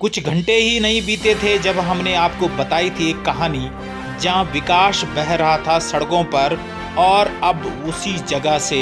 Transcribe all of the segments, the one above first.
कुछ घंटे ही नहीं बीते थे जब हमने आपको बताई थी एक कहानी जहां विकास बह रहा था सड़कों पर, और अब उसी जगह से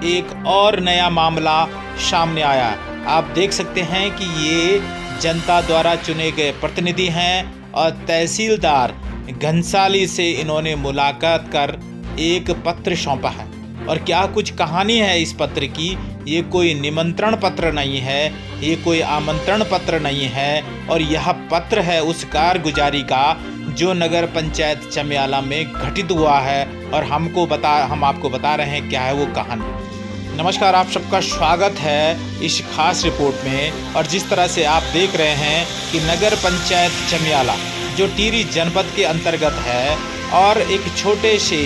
एक और नया मामला सामने आया। आप देख सकते हैं कि ये जनता द्वारा चुने गए प्रतिनिधि हैं और तहसीलदार घनसाली से इन्होंने मुलाकात कर एक पत्र सौंपा है। और क्या कुछ कहानी है इस पत्र की। ये कोई निमंत्रण पत्र नहीं है, ये कोई आमंत्रण पत्र नहीं है, और यह पत्र है उस कारगुजारी का जो नगर पंचायत चमियाला में घटित हुआ है, और हम आपको बता रहे हैं क्या है वो कहानी। नमस्कार, आप सबका स्वागत है इस खास रिपोर्ट में। और जिस तरह से आप देख रहे हैं कि नगर पंचायत चमियाला जो टिहरी जनपद के अंतर्गत है और एक छोटे से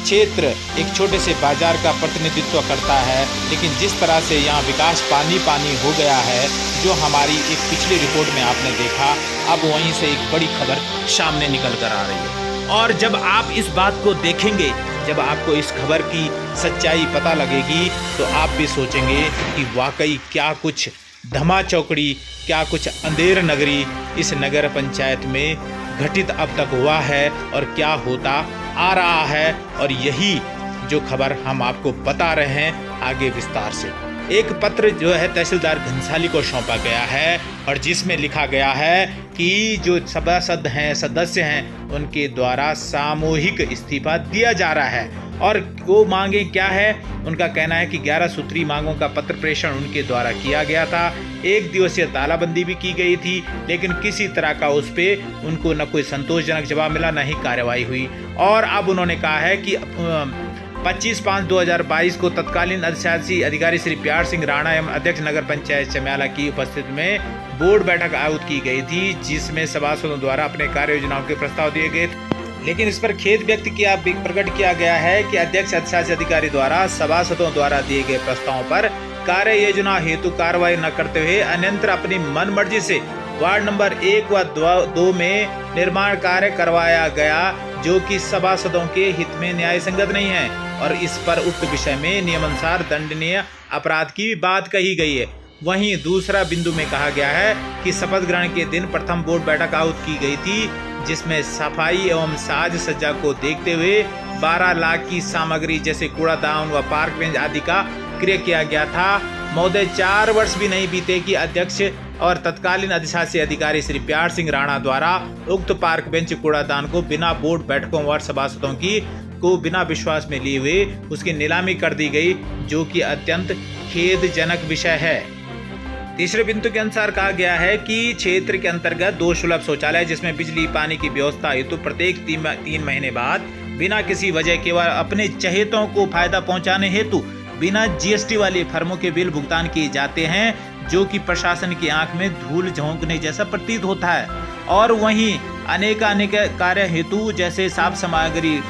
क्षेत्र, एक छोटे से बाजार का प्रतिनिधित्व करता है, लेकिन जिस तरह से यहाँ विकास पानी पानी हो गया है जो हमारी एक पिछली रिपोर्ट में आपने देखा, अब वहीं से एक बड़ी खबर सामने निकल कर आ रही है। और जब आप इस बात को देखेंगे, जब आपको इस खबर की सच्चाई पता लगेगी, तो आप भी सोचेंगे कि वाकई क्या कुछ धमा चौकड़ी, क्या कुछ अंधेर नगरी इस नगर पंचायत में घटित अब तक हुआ है और क्या होता आ रहा है। और यही जो खबर हम आपको बता रहे हैं आगे विस्तार से। एक पत्र जो है तहसीलदार घनसाली को सौंपा गया है और जिसमें लिखा गया है कि जो सभासद हैं, सदस्य हैं, उनके द्वारा सामूहिक इस्तीफा दिया जा रहा है। और वो मांगे क्या है, उनका कहना है कि 11 सूत्री मांगों का पत्र प्रेषण उनके द्वारा किया गया था। 1 दिवसीय तालाबंदी भी की गई थी, लेकिन किसी तरह का उस पर उनको न कोई संतोषजनक जवाब मिला, न ही कार्रवाई हुई। और अब उन्होंने कहा है कि 25/5/2022 को तत्कालीन अधिशासी अधिकारी श्री प्यार सिंह राणा एवं अध्यक्ष नगर पंचायत चमियाला की उपस्थिति में बोर्ड बैठक आयोजित की गई थी, जिसमें सभासदों द्वारा अपने कार्य योजनाओं के प्रस्ताव दिए गए थे। लेकिन इस पर खेद व्यक्त प्रकट किया गया है कि अध्यक्ष अधिशासी अधिकारी द्वारा सभासदों द्वारा दिए गए प्रस्तावों पर कार्य योजना हेतु कार्रवाई न करते हुए अन्यंत्र अपनी मन मर्जी से वार्ड नंबर 1 व 2 में निर्माण कार्य करवाया गया, जो कि सभासदों के हित में न्याय संगत नहीं है। और इस पर उक्त विषय में नियमानुसार दंडनीय अपराध की बात कही गई है। वहीं दूसरा बिंदु में कहा गया है कि शपथ ग्रहण के दिन प्रथम बोर्ड बैठक आयोजित की गई थी, जिसमें सफाई एवं साज सज्जा को देखते हुए 12 लाख की सामग्री जैसे कूड़ादान व पार्क बेंच आदि का क्रय किया गया था। महोदय, 4 वर्ष भी नहीं बीते कि अध्यक्ष और तत्कालीन अधिशासी अधिकारी श्री प्यार सिंह राणा द्वारा उक्त पार्क बेंच कूड़ादान को बिना बोर्ड बैठकों व सभासदों को बिना विश्वास में लिए हुए उसकी नीलामी कर दी गई, जो कि अत्यंत खेदजनक विषय है। तीसरे बिंदु के अनुसार कहा गया है कि क्षेत्र के अंतर्गत 2 सुलभ शौचालय जिसमें बिजली पानी की व्यवस्था हेतु प्रत्येक 3 महीने बाद बिना किसी वजह केवल अपने चहेतों को फायदा पहुंचाने हेतु बिना जीएसटी वाली फर्मों के बिल भुगतान किए जाते हैं, जो कि प्रशासन की आंख में धूल झोंकने जैसा प्रतीत होता है। और वहीं अनेक कार्य हेतु जैसे साफ सामग्री,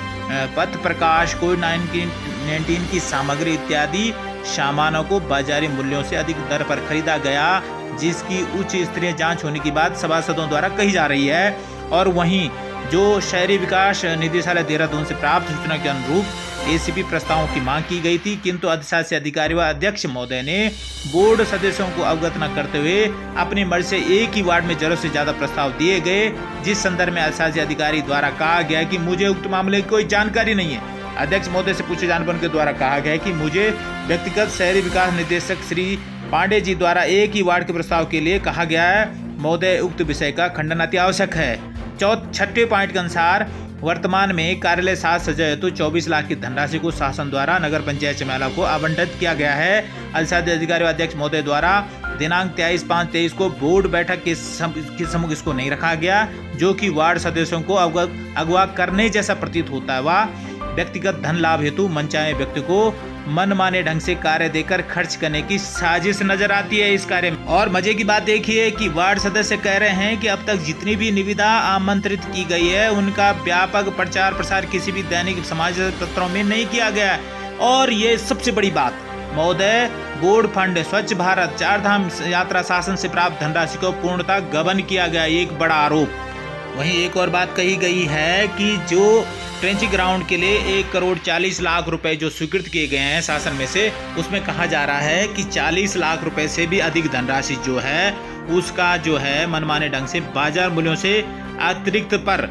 पथ प्रकाश, कोविड-19 की सामग्री इत्यादि सामानों को बाजारी मूल्यों से अधिक दर पर खरीदा गया, जिसकी उच्च स्तरीय जांच होने की बात सभासदों द्वारा कही जा रही है। और वहीं जो शहरी विकास निदेशालय देहरादून से प्राप्त सूचना के अनुरूप एसीपी प्रस्तावों की मांग की गई थी, किंतु अधिशासी अधिकारी व अध्यक्ष महोदय ने बोर्ड सदस्यों को अवगत न करते हुए अपनी मर्जी से एक ही वार्ड में जरूरत से ज्यादा प्रस्ताव दिए गए, जिस संदर्भ में अधिशासी अधिकारी द्वारा कहा गया कि मुझे उक्त मामले की कोई जानकारी नहीं है। अध्यक्ष महोदय से पूछे जाने पर उनके द्वारा कहा गया कि मुझे व्यक्तिगत शहरी विकास निदेशक श्री पांडे जी द्वारा एक ही वार्ड के प्रस्ताव के लिए कहा गया है। महोदय, उक्त विषय का खंडन अति आवश्यक है। 6वें पॉइंट के अनुसार वर्तमान में कार्यालय साज सज्जा हेतु 24 लाख की धनराशि को शासन द्वारा नगर पंचायत चमियाला को आवंटित किया गया है। अधिशासी अधिकारी अध्यक्ष महोदय द्वारा दिनांक 23/5/23 को बोर्ड बैठक के सम्मुख इसको नहीं रखा गया, जो कि वार्ड सदस्यों को अगवा करने जैसा प्रतीत होता है। वह व्यक्तिगत धन लाभ हेतु मनचाहे व्यक्ति को मनमाने ढंग से कार्य देकर खर्च करने की साजिश नजर आती है इस कार्य में। और मजे की बात देखिए कि वार्ड सदस्य कह रहे हैं कि अब तक जितनी भी निविदा आमंत्रित की गई है उनका व्यापक प्रचार प्रसार किसी भी दैनिक समाचार पत्रों में नहीं किया गया है। और ये सबसे बड़ी बात, महोदय, बोर्ड फंड, स्वच्छ भारत, 4 धाम यात्रा शासन से प्राप्त धनराशि को पूर्णतः गबन किया गया, एक बड़ा आरोप। वहीं एक और बात कही गई है कि जो ट्रेंचिंग ग्राउंड के लिए 1,40,00,000 रुपए जो स्वीकृत किए गए हैं शासन में से, उसमें कहा जा रहा है कि 40 लाख रुपए से भी अधिक धनराशि जो है उसका जो है मनमाने ढंग से बाजार मूल्यों से अतिरिक्त पर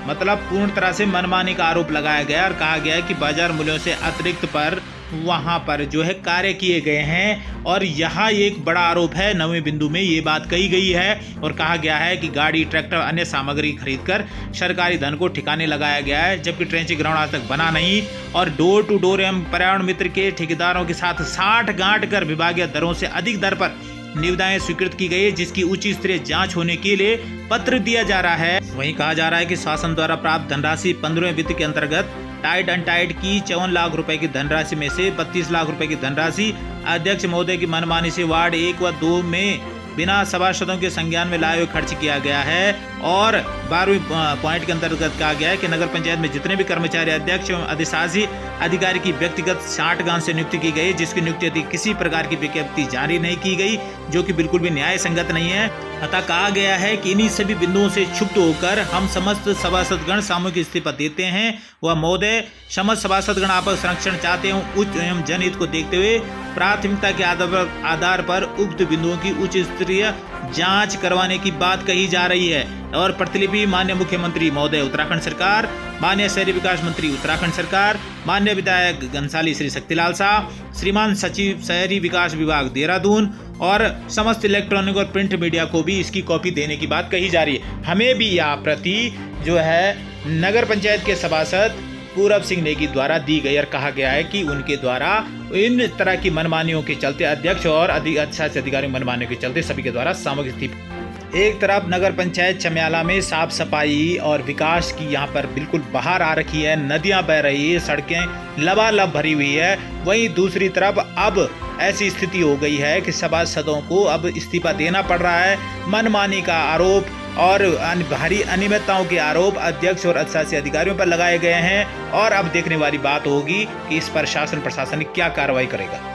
मतलब पूर्ण तरह से मनमानी का आरोप लगाया गया और कहा गया है कि बाजार मूल्यों से अतिरिक्त पर वहां पर जो है कार्य किए गए हैं। और यहाँ एक बड़ा आरोप है, 9वें बिंदु में ये बात कही गई है और कहा गया है कि गाड़ी, ट्रैक्टर, अन्य सामग्री खरीदकर सरकारी धन को ठिकाने लगाया गया है, जबकि ट्रेंचिंग ग्राउंड आज तक बना नहीं। और डोर टू डोर एवं पर्यावरण मित्र के ठेकेदारों के साथ साठ गांठ कर विभागीय दरों से अधिक दर पर निविदाएं स्वीकृत की गई है, जिसकी उच्च स्तरीय जांच होने के लिए पत्र दिया जा रहा है। वहीं कहा जा रहा है कि शासन द्वारा प्राप्त धनराशि 15वें वित्त के अंतर्गत टाइट अनटाइट की 54 लाख रुपए की धनराशि में से 32 लाख रुपए की धनराशि अध्यक्ष महोदय की मनमानी से वार्ड 1 व 2 में बिना सभासदों के संज्ञान में लाए हुए खर्च किया गया है। और 12वें पॉइंट के अंतर्गत कहा गया है कि नगर पंचायत में जितने भी कर्मचारी, अध्यक्ष एवं अधिशासी अधिकारी की व्यक्तिगत साठगांठ से नियुक्ति की गई, जिसकी नियुक्ति किसी प्रकार की विज्ञप्ति जारी नहीं की गई, जो कि बिल्कुल भी न्याय संगत नहीं है। अतः कहा गया है कि इन्हीं सभी बिंदुओं से क्षुब्ध होकर हम समस्त सभासदगण सामूहिक इस्तीफा देते हैं। वह महोदय समस्त सभासदगण आपस संरक्षण चाहते हैं, उच्च एवं जनहित को देखते हुए प्राथमिकता के आधार पर उक्त बिंदुओं की उच्च स्तरीय जांच करवाने की बात कही जा रही है। और प्रतिलिपि माननीय मुख्यमंत्री महोदय उत्तराखंड सरकार, माननीय शहरी विकास मंत्री उत्तराखंड सरकार, माननीय विधायक घनसाली श्री शक्तिलाल शाह, श्रीमान सचिव शहरी विकास विभाग देहरादून और समस्त इलेक्ट्रॉनिक और प्रिंट मीडिया को भी इसकी कॉपी देने की बात कही जा रही है। हमें भी यहाँ प्रति जो है नगर पंचायत के सभासद पूरब सिंह नेगी द्वारा दी गई और कहा गया है कि उनके द्वारा इन तरह की मनमानियों के चलते अध्यक्ष और अधिशासी अधिकारी मनमानियों के चलते सभी के द्वारा सामूहिक इस्तीफा। एक तरफ नगर पंचायत चम्याला में साफ सफाई और विकास की यहाँ पर बिल्कुल बहार आ रखी है, नदियां बह रही है, सड़कें लबालब भरी हुई है। वहीं दूसरी तरफ अब ऐसी स्थिति हो गई है कि सभासदों को अब इस्तीफा देना पड़ रहा है। मनमानी का आरोप और भारी अनियमितताओं के आरोप अध्यक्ष और अधिशासी अधिकारियों पर लगाए गए हैं। और अब देखने वाली बात होगी कि इस पर शासन प्रशासन क्या कार्रवाई करेगा।